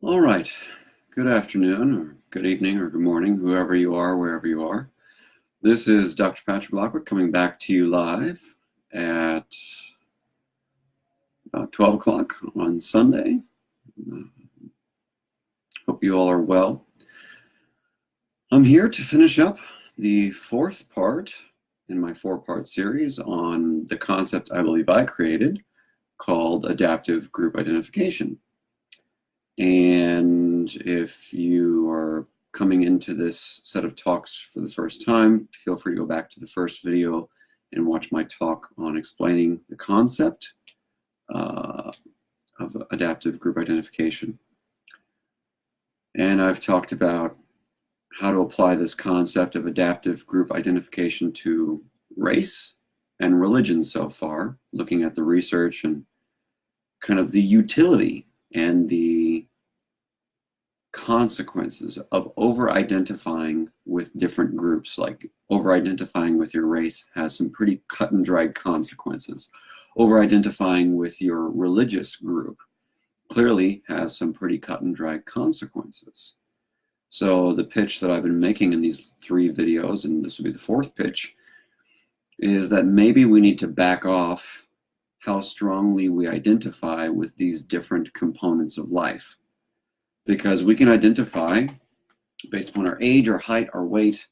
All right. Good afternoon, or good evening, or good morning, whoever you are, wherever you are. This is Dr. Patrick Lockwood coming back to you live at about 12 o'clock on Sunday. Hope you all are well. I'm here to finish up the fourth part in my four-part series on the concept I believe I created called adaptive group identification. And if you are coming into this set of talks for the first time, feel free to go back to the first video and watch my talk on explaining the concept of adaptive group identification. And I've talked about how to apply this concept of adaptive group identification to race and religion so far, looking at the research and kind of the utility and the consequences of over-identifying with different groups. Like over-identifying with your race has some pretty cut and dried consequences. Over-identifying with your religious group clearly has some pretty cut and dried consequences. So the pitch that I've been making in these three videos, and this will be the fourth pitch, is that maybe we need to back off how strongly we identify with these different components of life. Because we can identify based upon our age, our height, our weight,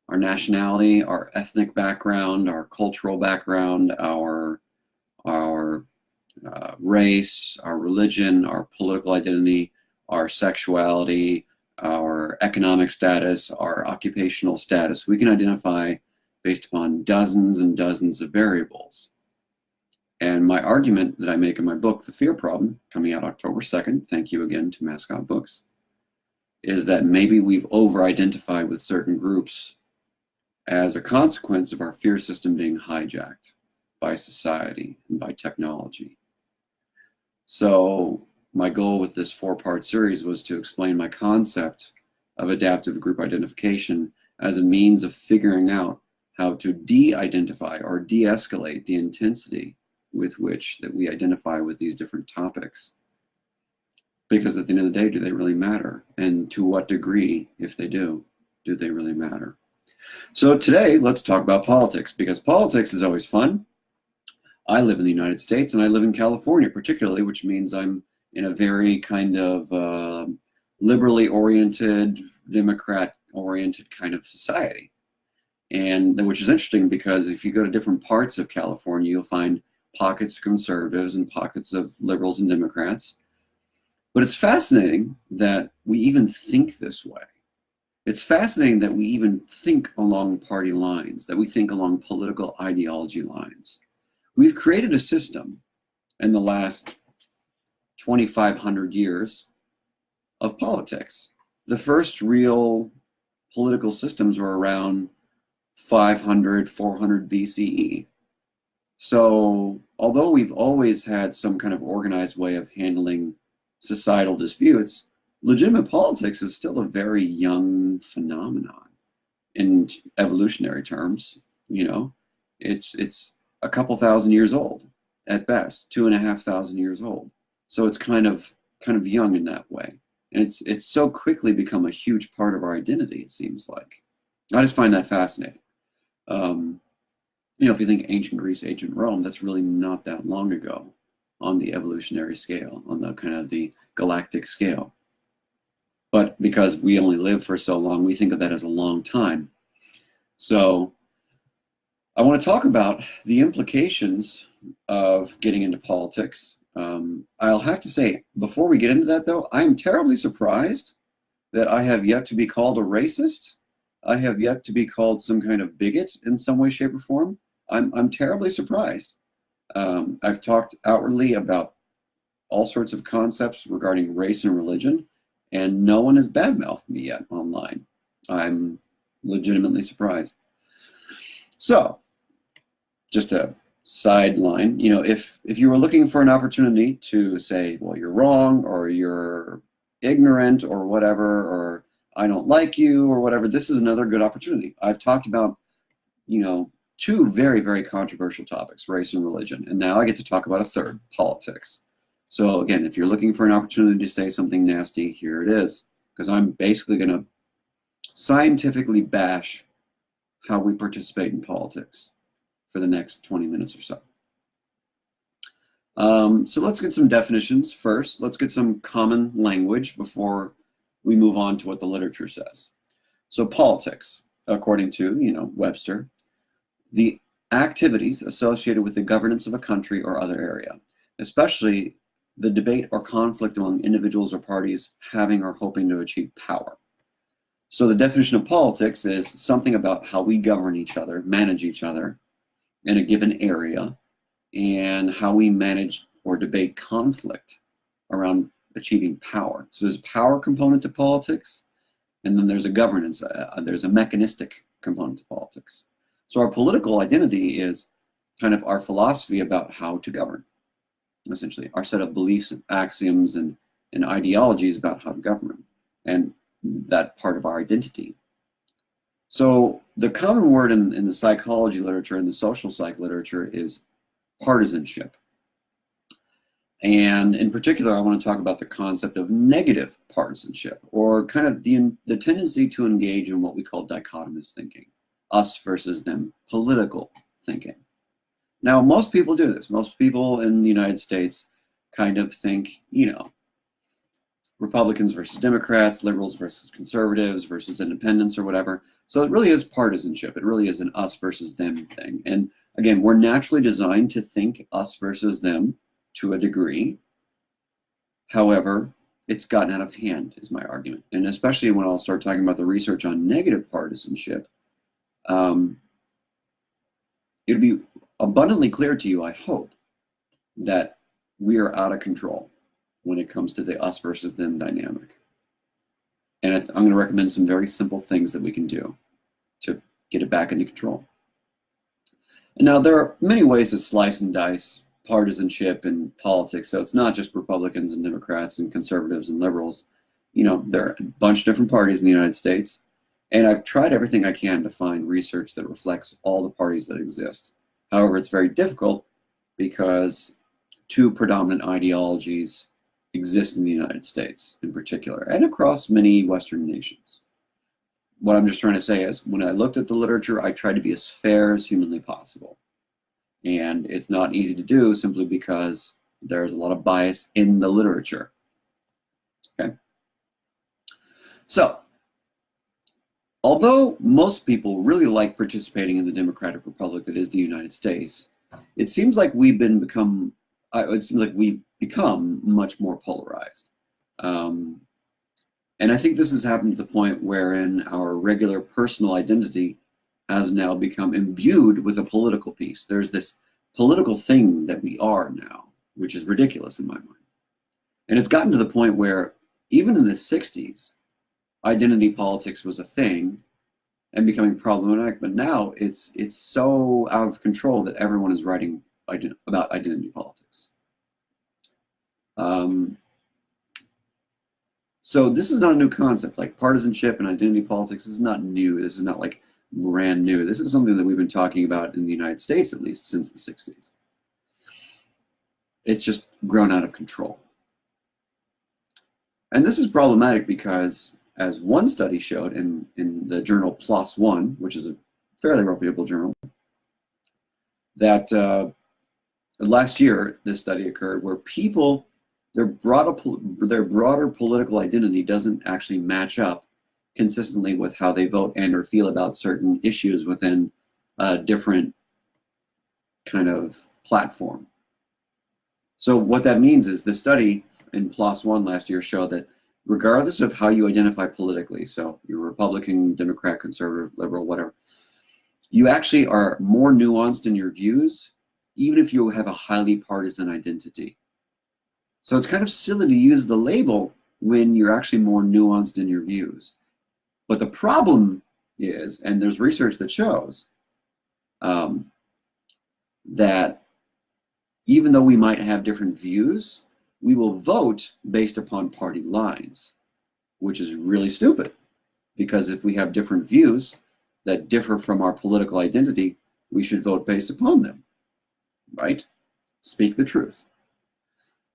our nationality, our ethnic background, our cultural background, our race, our religion, our political identity, our sexuality, our economic status, our occupational status. We can identify based upon dozens and dozens of variables. And my argument that I make in my book, The Fear Problem, coming out October 2nd, thank you again to Mascot Books, is that maybe we've over-identified with certain groups as a consequence of our fear system being hijacked by society and by technology. So my goal with this four-part series was to explain my concept of adaptive group identification as a means of figuring out how to de-identify or de-escalate the intensity with which that we identify with these different topics. Because at the end of the day, do they really matter? And to what degree, if they do they really matter? So today, let's talk about politics, because politics is always fun. I live in the United States, and I live in California particularly, which means I'm in a very kind of liberally oriented, Democrat-oriented kind of society. And which is interesting, because if you go to different parts of California, you'll find pockets of conservatives and pockets of liberals and Democrats. But it's fascinating that we even think this way. It's fascinating that we even think along party lines, that we think along political ideology lines. We've created a system in the last 2,500 years of politics. The first real political systems were around 500, 400 BCE. So although we've always had some kind of organized way of handling societal disputes, legitimate politics is still a very young phenomenon in evolutionary terms. You know, it's a couple thousand years old at best, 2,500 years old. So it's kind of young in that way. And it's so quickly become a huge part of our identity, it seems like. I just find that fascinating. You know, if you think ancient Greece, ancient Rome, that's really not that long ago on the evolutionary scale, on the kind of the galactic scale. But because we only live for so long, we think of that as a long time. So I want to talk about the implications of getting into politics. I'll have to say, before we get into that though, I am terribly surprised that I have yet to be called a racist. I have yet to be called some kind of bigot in some way, shape, or form. I'm terribly surprised. I've talked outwardly about all sorts of concepts regarding race and religion, and no one has badmouthed me yet online. I'm legitimately surprised. So, just a sideline, you know, if you were looking for an opportunity to say, well, you're wrong, or you're ignorant, or whatever, or I don't like you, or whatever, this is another good opportunity. I've talked about, you know, two very, very controversial topics, race and religion. And now I get to talk about a third, politics. So again, if you're looking for an opportunity to say something nasty, here it is, because I'm basically going to scientifically bash how we participate in politics for the next 20 minutes or so. So let's get some definitions first. Let's get some common language before we move on to what the literature says. So politics, according to, Webster, the activities associated with the governance of a country or other area, especially the debate or conflict among individuals or parties having or hoping to achieve power. So the definition of politics is something about how we govern each other, manage each other in a given area, and how we manage or debate conflict around achieving power. So there's a power component to politics, and then there's a governance, there's a mechanistic component to politics. So our political identity is kind of our philosophy about how to govern, essentially, our set of beliefs, axioms, and ideologies about how to govern, and that part of our identity. So the common word in the psychology literature and the social psych literature is partisanship. And in particular, I want to talk about the concept of negative partisanship, or kind of the tendency to engage in what we call dichotomous thinking, us versus them, political thinking. Now, most people do this. Most people in the United States kind of think, Republicans versus Democrats, liberals versus conservatives versus independents or whatever. So it really is partisanship. It really is an us versus them thing. And again, we're naturally designed to think us versus them to a degree. However, it's gotten out of hand, is my argument. And especially when I'll start talking about the research on negative partisanship, it'll be abundantly clear to you, I hope, that we are out of control when it comes to the us versus them dynamic. And I'm going to recommend some very simple things that we can do to get it back into control. And now there are many ways to slice and dice partisanship in politics. So it's not just Republicans and Democrats and conservatives and liberals. There are a bunch of different parties in the United States. And I've tried everything I can to find research that reflects all the parties that exist. However, it's very difficult because two predominant ideologies exist in the United States in particular, and across many Western nations. What I'm just trying to say is, when I looked at the literature, I tried to be as fair as humanly possible. And it's not easy to do simply because there's a lot of bias in the literature. Okay? So, although most people really like participating in the democratic republic that is the United States, it seems like we've become much more polarized. And I think this has happened to the point wherein our regular personal identity has now become imbued with a political piece. There's this political thing that we are now, which is ridiculous in my mind. And it's gotten to the point where even in the 60s, identity politics was a thing and becoming problematic, but now it's so out of control that everyone is writing about identity politics. So this is not a new concept. Like partisanship and identity politics is not new. This is not like brand new. This is something that we've been talking about in the United States, at least since the 60s. It's just grown out of control. And this is problematic because, as one study showed in the journal PLOS One, which is a fairly reputable journal, that last year this study occurred where people, their broader political identity doesn't actually match up consistently with how they vote and or feel about certain issues within a different kind of platform. So what that means is the study in PLOS One last year showed that regardless of how you identify politically, so you're Republican, Democrat, conservative, liberal, whatever, you actually are more nuanced in your views, even if you have a highly partisan identity. So it's kind of silly to use the label when you're actually more nuanced in your views. But the problem is, and there's research that shows, that even though we might have different views, we will vote based upon party lines, which is really stupid. Because if we have different views that differ from our political identity, we should vote based upon them, right? Speak the truth.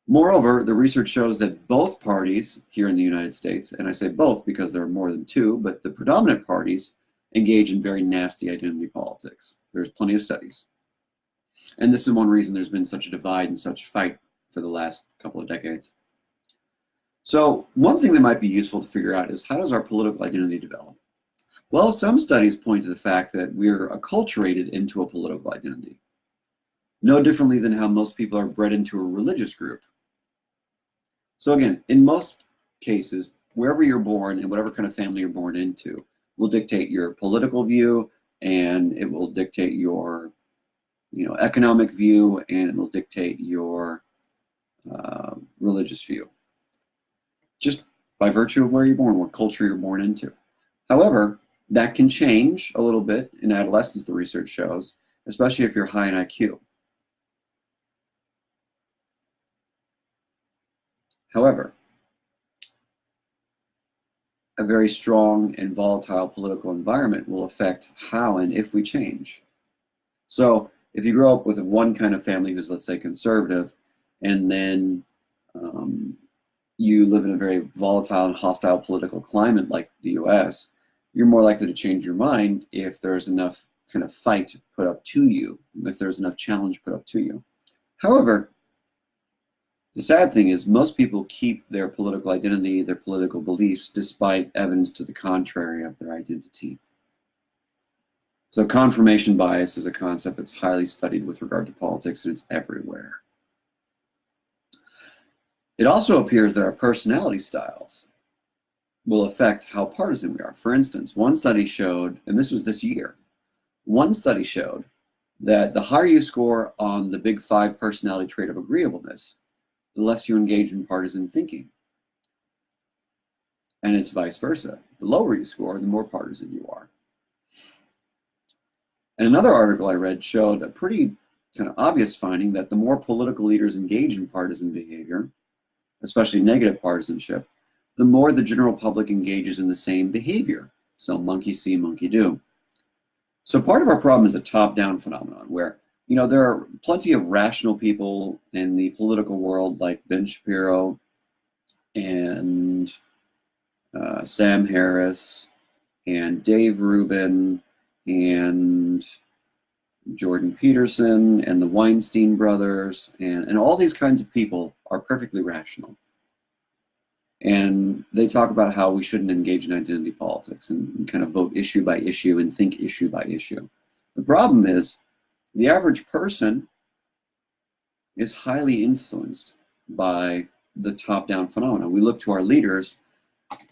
Moreover, the research shows that both parties here in the United States, and I say both because there are more than two, but the predominant parties engage in very nasty identity politics. There's plenty of studies. And this is one reason there's been such a divide and such fight for the last couple of decades. So one thing that might be useful to figure out is, how does our political identity develop? Well, some studies point to the fact that we're acculturated into a political identity, no differently than how most people are bred into a religious group. So again, in most cases, wherever you're born and whatever kind of family you're born into will dictate your political view, and it will dictate your economic view, and it will dictate your religious view, just by virtue of where you're born, what culture you're born into. However, that can change a little bit in adolescence, the research shows, especially if you're high in IQ. However, a very strong and volatile political environment will affect how and if we change. So if you grow up with one kind of family who's, let's say, conservative, and then you live in a very volatile and hostile political climate like the US, you're more likely to change your mind if there's enough kind of fight put up to you, if there's enough challenge put up to you. However, the sad thing is most people keep their political identity, their political beliefs, despite evidence to the contrary of their identity. So confirmation bias is a concept that's highly studied with regard to politics, and it's everywhere. It also appears that our personality styles will affect how partisan we are. For instance, one study showed, and this was this year, one study showed that the higher you score on the big 5 personality trait of agreeableness, the less you engage in partisan thinking. And it's vice versa. The lower you score, the more partisan you are. And another article I read showed a pretty kind of obvious finding that the more political leaders engage in partisan behavior, especially negative partisanship, the more the general public engages in the same behavior. So monkey see, monkey do. So part of our problem is a top-down phenomenon where, there are plenty of rational people in the political world like Ben Shapiro and Sam Harris and Dave Rubin and Jordan Peterson and the Weinstein brothers, and all these kinds of people are perfectly rational. And they talk about how we shouldn't engage in identity politics and kind of vote issue by issue and think issue by issue. The problem is the average person is highly influenced by the top-down phenomena. We look to our leaders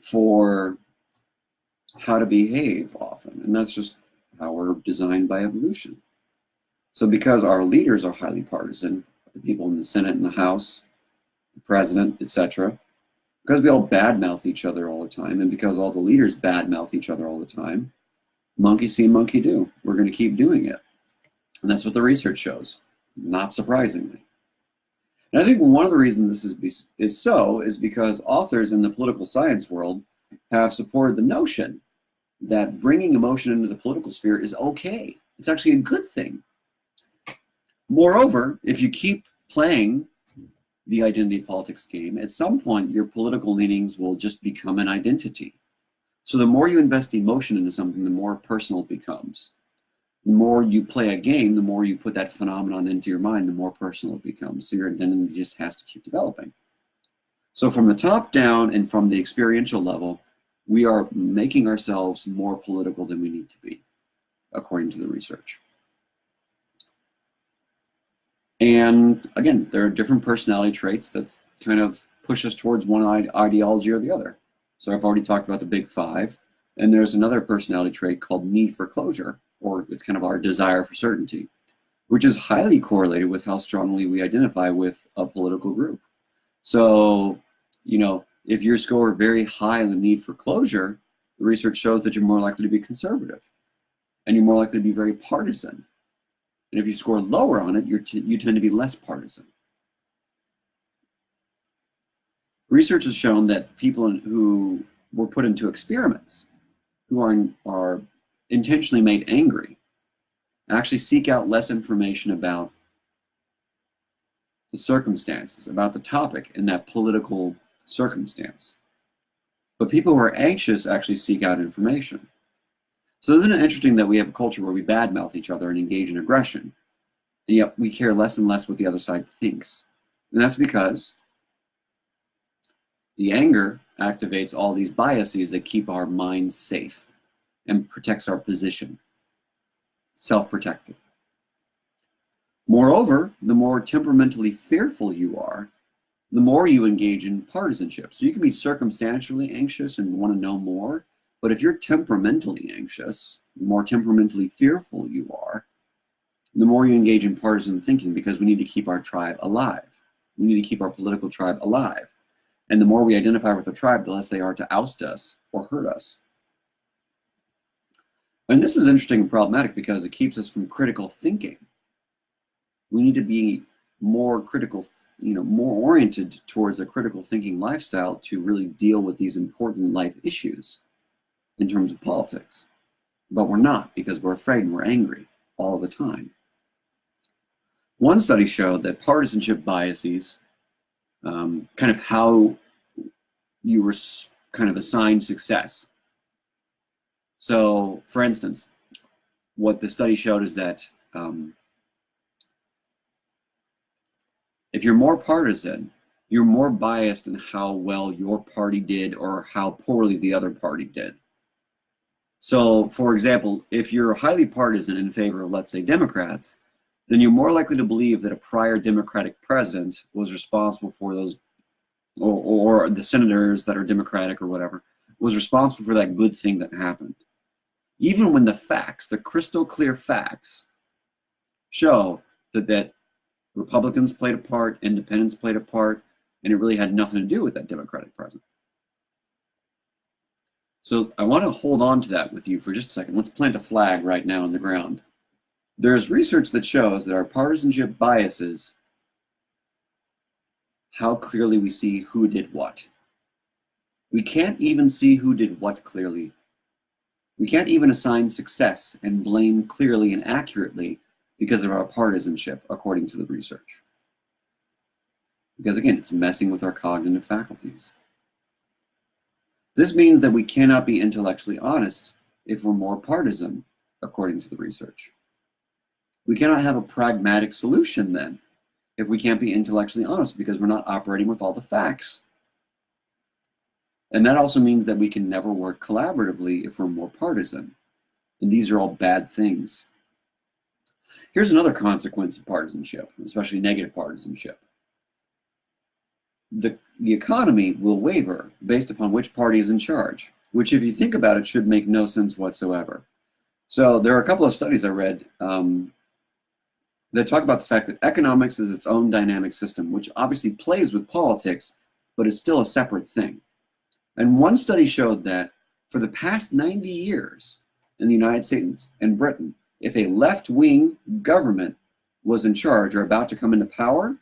for how to behave often, and that's just how we're designed by evolution. So because our leaders are highly partisan, the people in the Senate and the House, the president, etc., because we all badmouth each other all the time, and because all the leaders badmouth each other all the time, monkey see, monkey do. We're going to keep doing it. And that's what the research shows, not surprisingly. And I think one of the reasons this is because authors in the political science world have supported the notion that bringing emotion into the political sphere is okay. It's actually a good thing. Moreover, if you keep playing the identity politics game, at some point your political leanings will just become an identity. So the more you invest emotion into something, the more personal it becomes. The more you play a game, the more you put that phenomenon into your mind, the more personal it becomes. So your identity just has to keep developing. So from the top down and from the experiential level, we are making ourselves more political than we need to be, according to the research. And again, there are different personality traits that kind of push us towards one ideology or the other. So I've already talked about the big 5, and there's another personality trait called need for closure, or it's kind of our desire for certainty, which is highly correlated with how strongly we identify with a political group. So, if you score very high on the need for closure, the research shows that you're more likely to be conservative, and you're more likely to be very partisan. And if you score lower on it, you tend to be less partisan. Research has shown that people who were put into experiments, who are intentionally made angry, actually seek out less information about the circumstances, about the topic in that political circumstance. But people who are anxious actually seek out information. So isn't it interesting that we have a culture where we badmouth each other and engage in aggression, and yet we care less and less what the other side thinks? And that's because the anger activates all these biases that keep our minds safe and protects our position. Self-protective. Moreover, the more temperamentally fearful you are, the more you engage in partisanship. So you can be circumstantially anxious and want to know more, but if you're temperamentally anxious, the more temperamentally fearful you are, the more you engage in partisan thinking, because we need to keep our tribe alive. We need to keep our political tribe alive. And the more we identify with the tribe, the less they are to oust us or hurt us. And this is interesting and problematic because it keeps us from critical thinking. We need to be more critical, more oriented towards a critical thinking lifestyle to really deal with these important life issues in terms of politics. But we're not, because we're afraid and we're angry all the time. One study showed that partisanship biases, kind of how you were kind of assigned success. So, for instance, what the study showed is that if you're more partisan, you're more biased in how well your party did or how poorly the other party did. So, for example, if you're highly partisan in favor of, let's say, Democrats, then you're more likely to believe that a prior Democratic president was responsible for those, or the senators that are Democratic or whatever, was responsible for that good thing that happened. Even when the facts, the crystal clear facts, show that Republicans played a part, independents played a part, and it really had nothing to do with that Democratic president. So I want to hold on to that with you for just a second. Let's plant a flag right now in the ground. There's research that shows that our partisanship biases how clearly we see who did what. We can't even see who did what clearly. We can't even assign success and blame clearly and accurately because of our partisanship, according to the research. Because again, it's messing with our cognitive faculties. This means that we cannot be intellectually honest if we're more partisan, according to the research. We cannot have a pragmatic solution then if we can't be intellectually honest, because we're not operating with all the facts. And that also means that we can never work collaboratively if we're more partisan. And these are all bad things. Here's another consequence of partisanship, especially negative partisanship. The economy will waver based upon which party is in charge, which, if you think about it, should make no sense whatsoever. So there are a couple of studies I read that talk about the fact that economics is its own dynamic system, which obviously plays with politics, but is still a separate thing. And one study showed that for the past 90 years in the United States and Britain, if a left-wing government was in charge or about to come into power,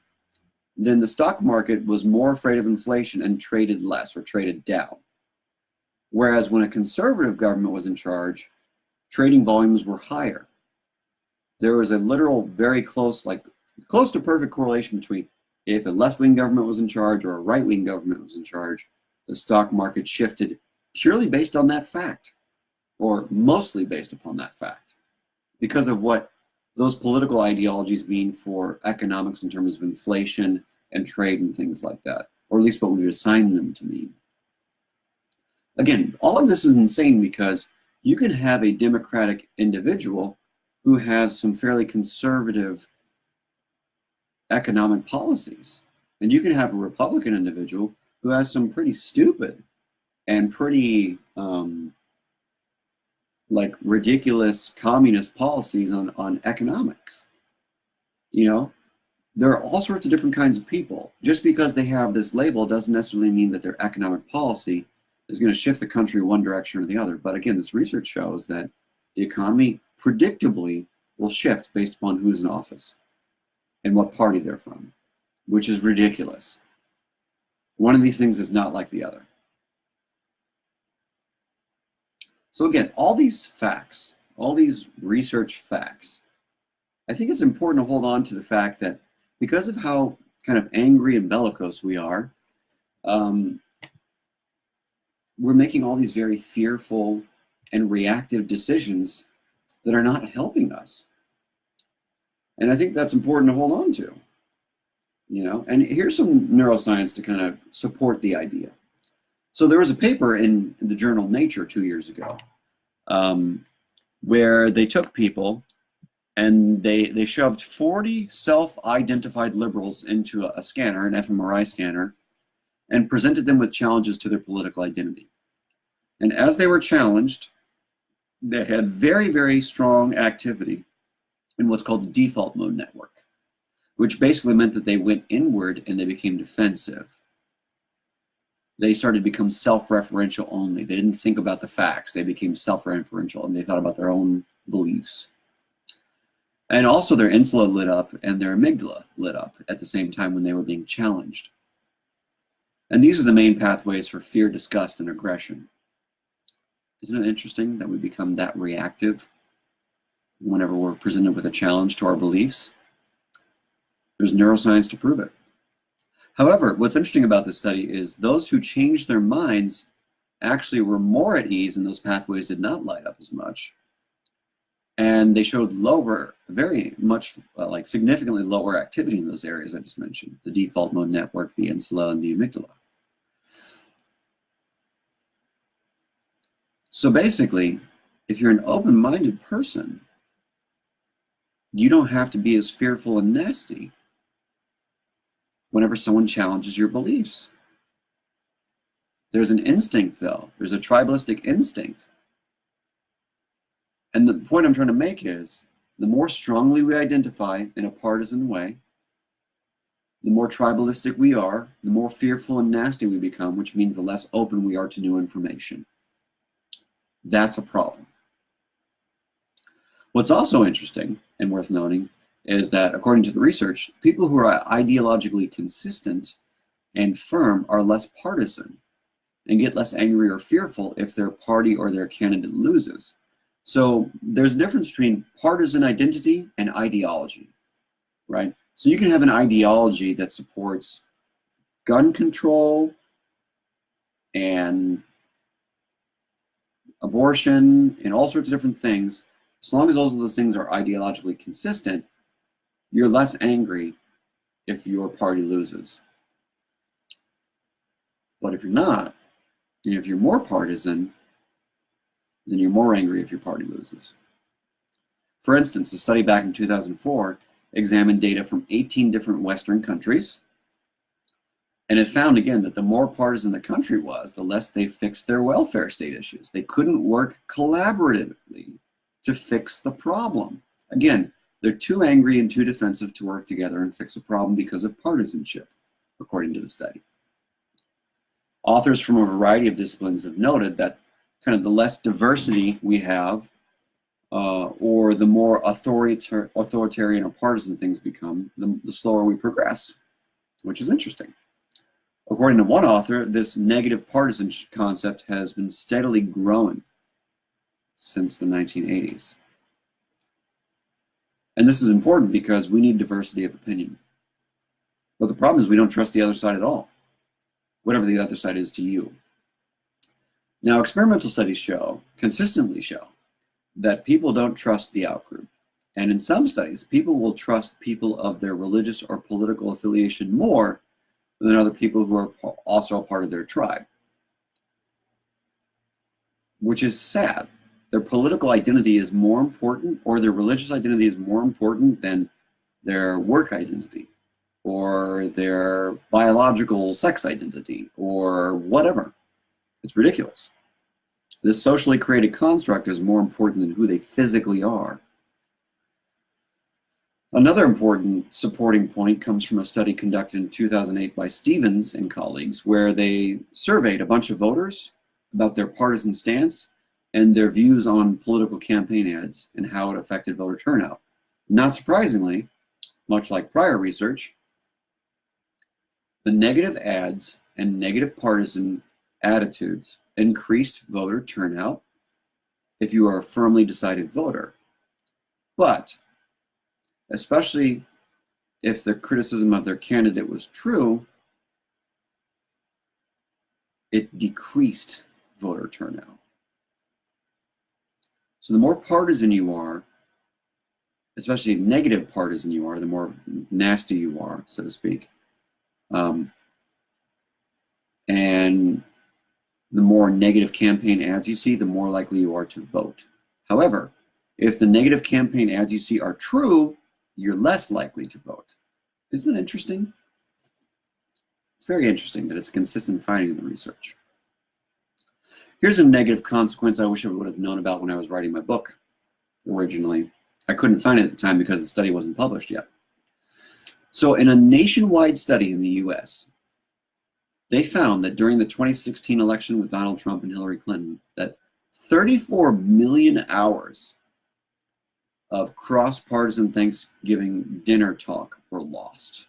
then the stock market was more afraid of inflation and traded less or traded down. Whereas when a conservative government was in charge, trading volumes were higher. There was a literal, very close, close to perfect correlation between if a left-wing government was in charge or a right-wing government was in charge, the stock market shifted purely based on that fact, or mostly based upon that fact, because of what those political ideologies mean for economics in terms of inflation and trade and things like that, or at least what we've assigned them to mean. Again, all of this is insane because you can have a Democratic individual who has some fairly conservative economic policies, and you can have a Republican individual who has some pretty stupid and pretty ridiculous communist policies on economics. There are all sorts of different kinds of people. Just because they have this label doesn't necessarily mean that their economic policy is going to shift the country one direction or the other. But again, this research shows that the economy predictably will shift based upon who's in office and what party they're from, which is ridiculous. One of these things is not like the other. So again, all these facts, all these research facts, I think it's important to hold on to the fact that because of how kind of angry and bellicose we are, we're making all these very fearful and reactive decisions that are not helping us. And I think that's important to hold on to, you know. And here's some neuroscience to kind of support the idea. So there was a paper in the journal Nature 2 years ago where they took people and they shoved 40 self-identified liberals into a scanner, an fMRI scanner, and presented them with challenges to their political identity. And as they were challenged, they had very, very strong activity in what's called the default mode network, which basically meant that they went inward and they became defensive. They started to become self-referential only. They didn't think about the facts. They became self-referential and they thought about their own beliefs. And also their insula lit up and their amygdala lit up at the same time when they were being challenged. And these are the main pathways for fear, disgust, and aggression. Isn't it interesting that we become that reactive whenever we're presented with a challenge to our beliefs? There's neuroscience to prove it. However, what's interesting about this study is those who changed their minds actually were more at ease and those pathways did not light up as much. And they showed lower, very much like significantly lower activity in those areas I just mentioned, the default mode network, the insula, and the amygdala. So basically, if you're an open-minded person, you don't have to be as fearful and nasty whenever someone challenges your beliefs. There's an instinct, though. There's a tribalistic instinct. And the point I'm trying to make is, the more strongly we identify in a partisan way, the more tribalistic we are, the more fearful and nasty we become, which means the less open we are to new information. That's a problem. What's also interesting and worth noting is that, according to the research, people who are ideologically consistent and firm are less partisan and get less angry or fearful if their party or their candidate loses. So there's a difference between partisan identity and ideology, right? So you can have an ideology that supports gun control and abortion and all sorts of different things. As long as those things are ideologically consistent, you're less angry if your party loses. But if you're not, and if you're more partisan, then you're more angry if your party loses. For instance, a study back in 2004 examined data from 18 different Western countries, and it found again that the more partisan the country was, the less they fixed their welfare state issues. They couldn't work collaboratively to fix the problem. Again, they're too angry and too defensive to work together and fix a problem because of partisanship, according to the study. Authors from a variety of disciplines have noted that kind of the less diversity we have, or the more authoritarian or partisan things become, the slower we progress, which is interesting. According to one author, this negative partisan concept has been steadily growing since the 1980s. And this is important because we need diversity of opinion. But the problem is we don't trust the other side at all, whatever the other side is to you. Now, experimental studies consistently show, that people don't trust the outgroup. And in some studies, people will trust people of their religious or political affiliation more than other people who are also a part of their tribe, which is sad. Their political identity is more important, or their religious identity is more important than their work identity, or their biological sex identity, or whatever. It's ridiculous. This socially created construct is more important than who they physically are. Another important supporting point comes from a study conducted in 2008 by Stevens and colleagues, where they surveyed a bunch of voters about their partisan stance and their views on political campaign ads and how it affected voter turnout. Not surprisingly, much like prior research, the negative ads and negative partisan attitudes increased voter turnout if you are a firmly decided voter. But especially if the criticism of their candidate was true, it decreased voter turnout. So the more partisan you are, especially negative partisan you are, the more nasty you are, so to speak. And the more negative campaign ads you see, the more likely you are to vote. However, if the negative campaign ads you see are true, you're less likely to vote. Isn't that interesting? It's very interesting that it's a consistent finding in the research. Here's a negative consequence I wish I would have known about when I was writing my book originally. I couldn't find it at the time because the study wasn't published yet. So in a nationwide study in the US, they found that during the 2016 election with Donald Trump and Hillary Clinton, that 34 million hours of cross-partisan Thanksgiving dinner talk were lost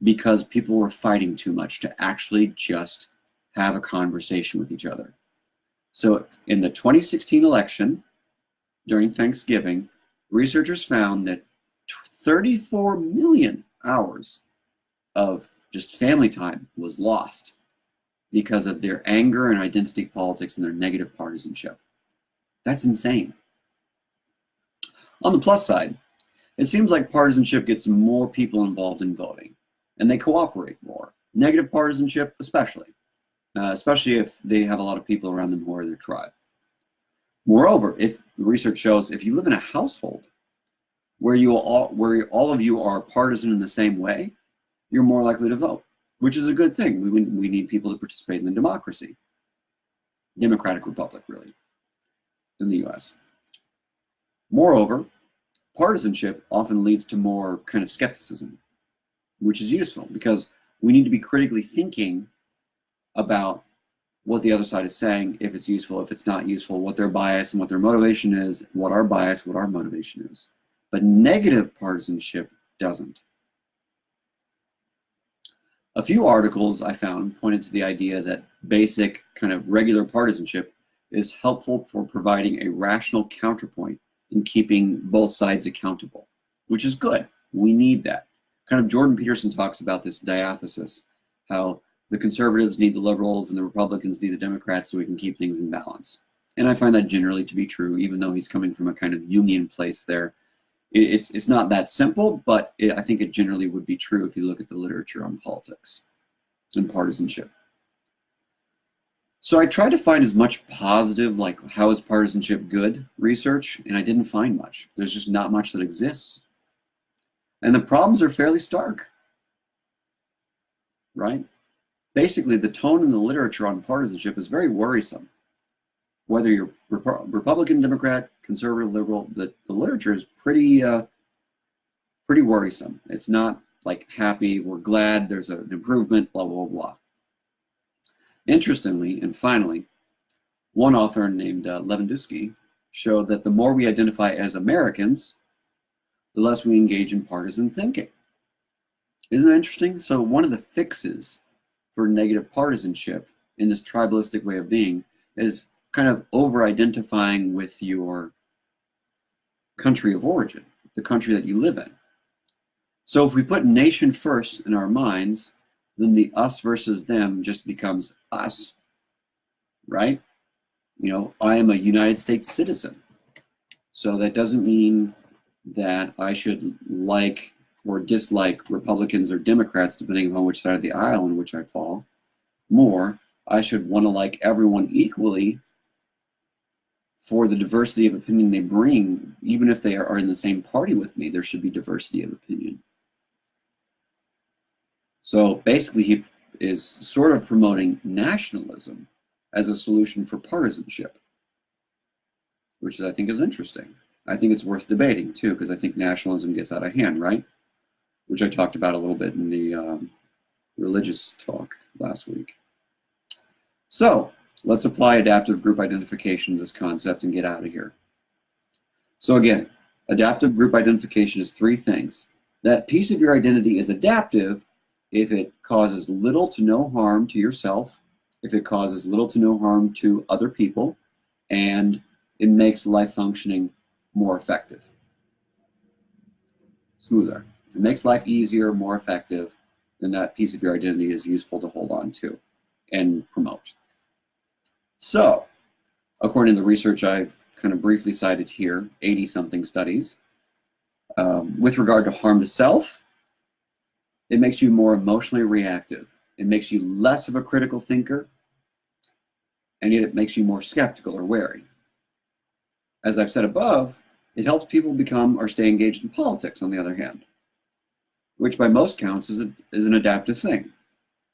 because people were fighting too much to actually just have a conversation with each other. So in the 2016 election, during Thanksgiving, researchers found that 34 million hours of just family time was lost because of their anger and identity politics and their negative partisanship. That's insane. On the plus side, it seems like partisanship gets more people involved in voting, and they cooperate more. Negative partisanship especially if they have a lot of people around them who are their tribe. Moreover, if the research shows, if you live in a household where all of you are partisan in the same way, you're more likely to vote, which is a good thing. We need people to participate in the democracy. Democratic Republic, really, in the US. Moreover, partisanship often leads to more kind of skepticism, which is useful because we need to be critically thinking about what the other side is saying, if it's useful, if it's not useful, what their bias and what their motivation is, what our bias, what our motivation is. But negative partisanship doesn't. A few articles I found pointed to the idea that basic kind of regular partisanship is helpful for providing a rational counterpoint in keeping both sides accountable, which is good. We need that. Kind of Jordan Peterson talks about this diathesis, how the conservatives need the liberals and the Republicans need the Democrats so we can keep things in balance. And I find that generally to be true, even though he's coming from a kind of Jungian place there. It's not that simple, but I think it generally would be true if you look at the literature on politics and partisanship. So I tried to find as much positive, like how is partisanship good research, and I didn't find much. There's just not much that exists. And the problems are fairly stark, right? Basically, the tone in the literature on partisanship is very worrisome. Whether you're Republican, Democrat, conservative, liberal, the literature is pretty worrisome. It's not like happy, we're glad there's an improvement, blah, blah, blah. Interestingly, and finally, one author named Lewandowski showed that the more we identify as Americans, the less we engage in partisan thinking. Isn't that interesting? So one of the fixes for negative partisanship in this tribalistic way of being is kind of over-identifying with your country of origin, the country that you live in. So if we put nation first in our minds, then the us versus them just becomes us, right? You know, I am a United States citizen. So that doesn't mean that I should like or dislike Republicans or Democrats, depending upon which side of the aisle in which I fall. More, I should want to like everyone equally for the diversity of opinion they bring. Even if they are in the same party with me, there should be diversity of opinion. So basically, he is sort of promoting nationalism as a solution for partisanship, which I think is interesting. I think it's worth debating too, because I think nationalism gets out of hand, right? Which I talked about a little bit in the religious talk last week. So let's apply adaptive group identification to this concept and get out of here. So again, adaptive group identification is three things. That piece of your identity is adaptive if it causes little to no harm to yourself, if it causes little to no harm to other people, and it makes life functioning more effective, smoother. If it makes life easier, more effective, then that piece of your identity is useful to hold on to and promote. So, according to the research I've kind of briefly cited here, 80-something studies, with regard to harm to self, it makes you more emotionally reactive. It makes you less of a critical thinker, and yet it makes you more skeptical or wary. As I've said above, it helps people become or stay engaged in politics, on the other hand, which by most counts is an adaptive thing.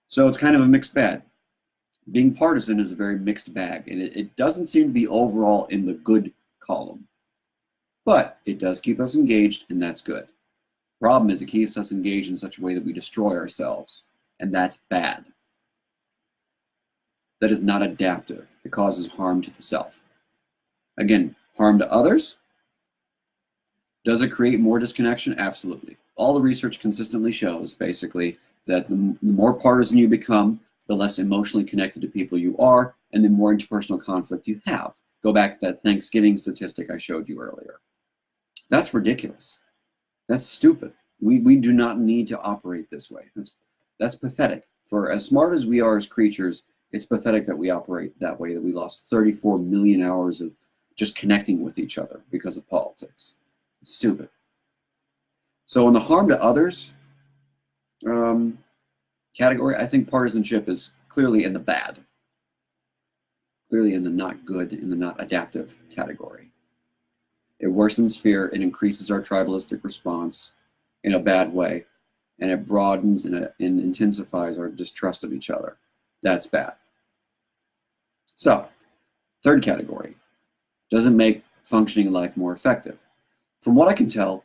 So it's kind of a mixed bag. Being partisan is a very mixed bag, and it doesn't seem to be overall in the good column. But it does keep us engaged, and that's good. Problem is, it keeps us engaged in such a way that we destroy ourselves, and that's bad. That is not adaptive. It causes harm to the self. Again, harm to others. Does it create more disconnection? Absolutely. All the research consistently shows, basically, that the more partisan you become, the less emotionally connected to people you are, and the more interpersonal conflict you have. Go back to that Thanksgiving statistic I showed you earlier. That's ridiculous. That's stupid. We do not need to operate this way. That's pathetic. For as smart as we are as creatures, it's pathetic that we operate that way, that we lost 34 million hours of just connecting with each other because of politics. It's stupid. So in the harm to others category, I think partisanship is clearly in the bad. Clearly in the not good, in the not adaptive category. It worsens fear, it increases our tribalistic response in a bad way, and it broadens and intensifies our distrust of each other. That's bad. So, third category, does it make functioning life more effective? From what I can tell,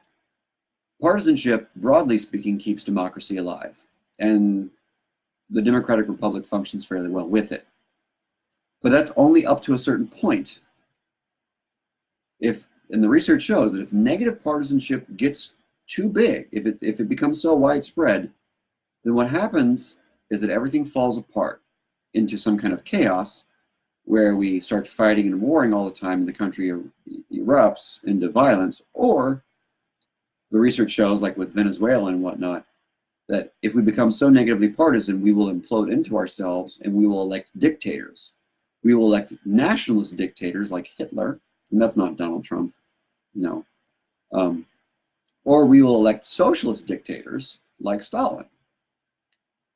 partisanship, broadly speaking, keeps democracy alive, and the Democratic Republic functions fairly well with it. But that's only up to a certain point. And the research shows that if negative partisanship gets too big, if it becomes so widespread, then what happens is that everything falls apart into some kind of chaos where we start fighting and warring all the time and the country erupts into violence. Or the research shows, like with Venezuela and whatnot, that if we become so negatively partisan, we will implode into ourselves and we will elect dictators. We will elect nationalist dictators like Hitler, and that's not Donald Trump, no. Or we will elect socialist dictators like Stalin.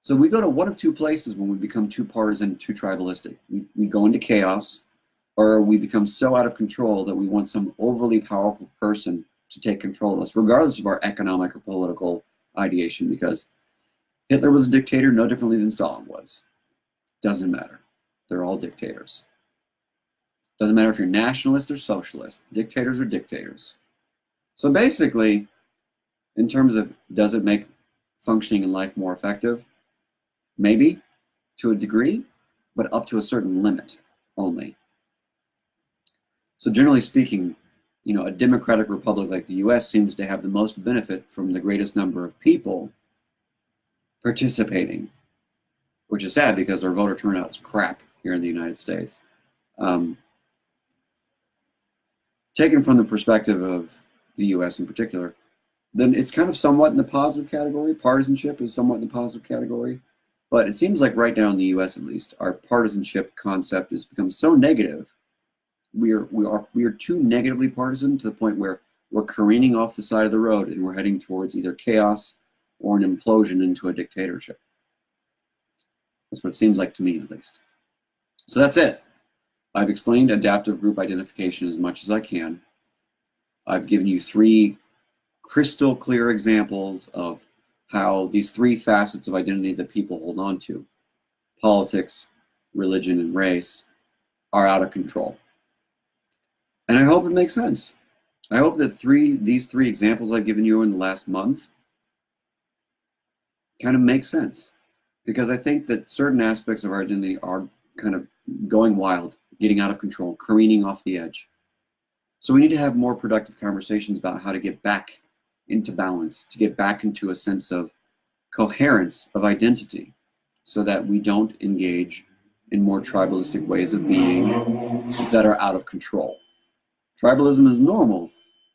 So we go to one of two places when we become too partisan, too tribalistic. We go into chaos, or we become so out of control that we want some overly powerful person to take control of us, regardless of our economic or political ideation, because Hitler was a dictator no differently than Stalin was. Doesn't matter. They're all dictators. Doesn't matter if you're nationalist or socialist. Dictators are dictators. So basically, in terms of does it make functioning in life more effective? Maybe, to a degree, but up to a certain limit only. So generally speaking, a democratic republic like the US seems to have the most benefit from the greatest number of people participating, which is sad because our voter turnout is crap here in the United States. Taken from the perspective of the US in particular, then it's kind of somewhat in the positive category. Partisanship is somewhat in the positive category. But it seems like right now in the US at least, our partisanship concept has become so negative. We are too negatively partisan to the point where we're careening off the side of the road and we're heading towards either chaos or an implosion into a dictatorship. That's what it seems like to me, at least. So that's it. I've explained adaptive group identification as much as I can. I've given you 3 crystal clear examples of how these 3 facets of identity that people hold on to, politics, religion, and race, are out of control. And I hope it makes sense. I hope that these 3 examples I've given you in the last month kind of make sense. Because I think that certain aspects of our identity are kind of going wild, getting out of control, careening off the edge. So we need to have more productive conversations about how to get back into balance, to get back into a sense of coherence of identity, so that we don't engage in more tribalistic ways of being that are out of control. Tribalism is normal.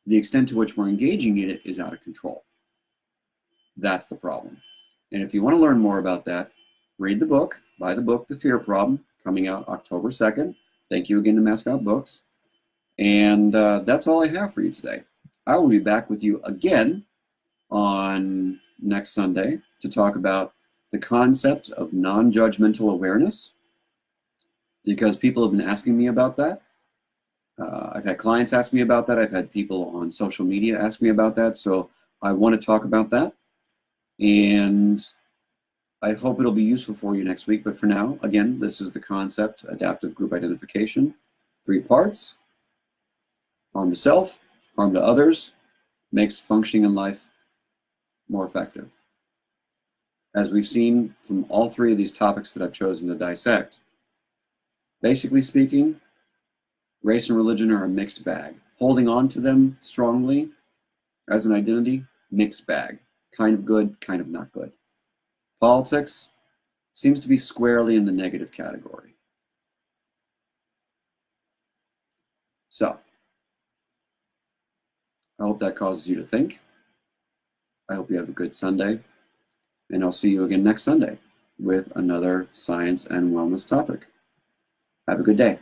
The extent to which we're engaging in it is out of control. That's the problem. And if you want to learn more about that, read the book, buy the book, The Fear Problem, coming out October 2nd. Thank you again to Mascot Books. And that's all I have for you today. I will be back with you again on next Sunday to talk about the concept of non-judgmental awareness, because people have been asking me about that. I've had clients ask me about that. I've had people on social media ask me about that. So I want to talk about that. And I hope it'll be useful for you next week. But for now, again, this is the concept, adaptive group identification. 3 parts: harm to self, harm to others, makes functioning in life more effective. As we've seen from all 3 of these topics that I've chosen to dissect, basically speaking, race and religion are a mixed bag. Holding on to them strongly as an identity, mixed bag. Kind of good, kind of not good. Politics seems to be squarely in the negative category. So, I hope that causes you to think. I hope you have a good Sunday. And I'll see you again next Sunday with another science and wellness topic. Have a good day.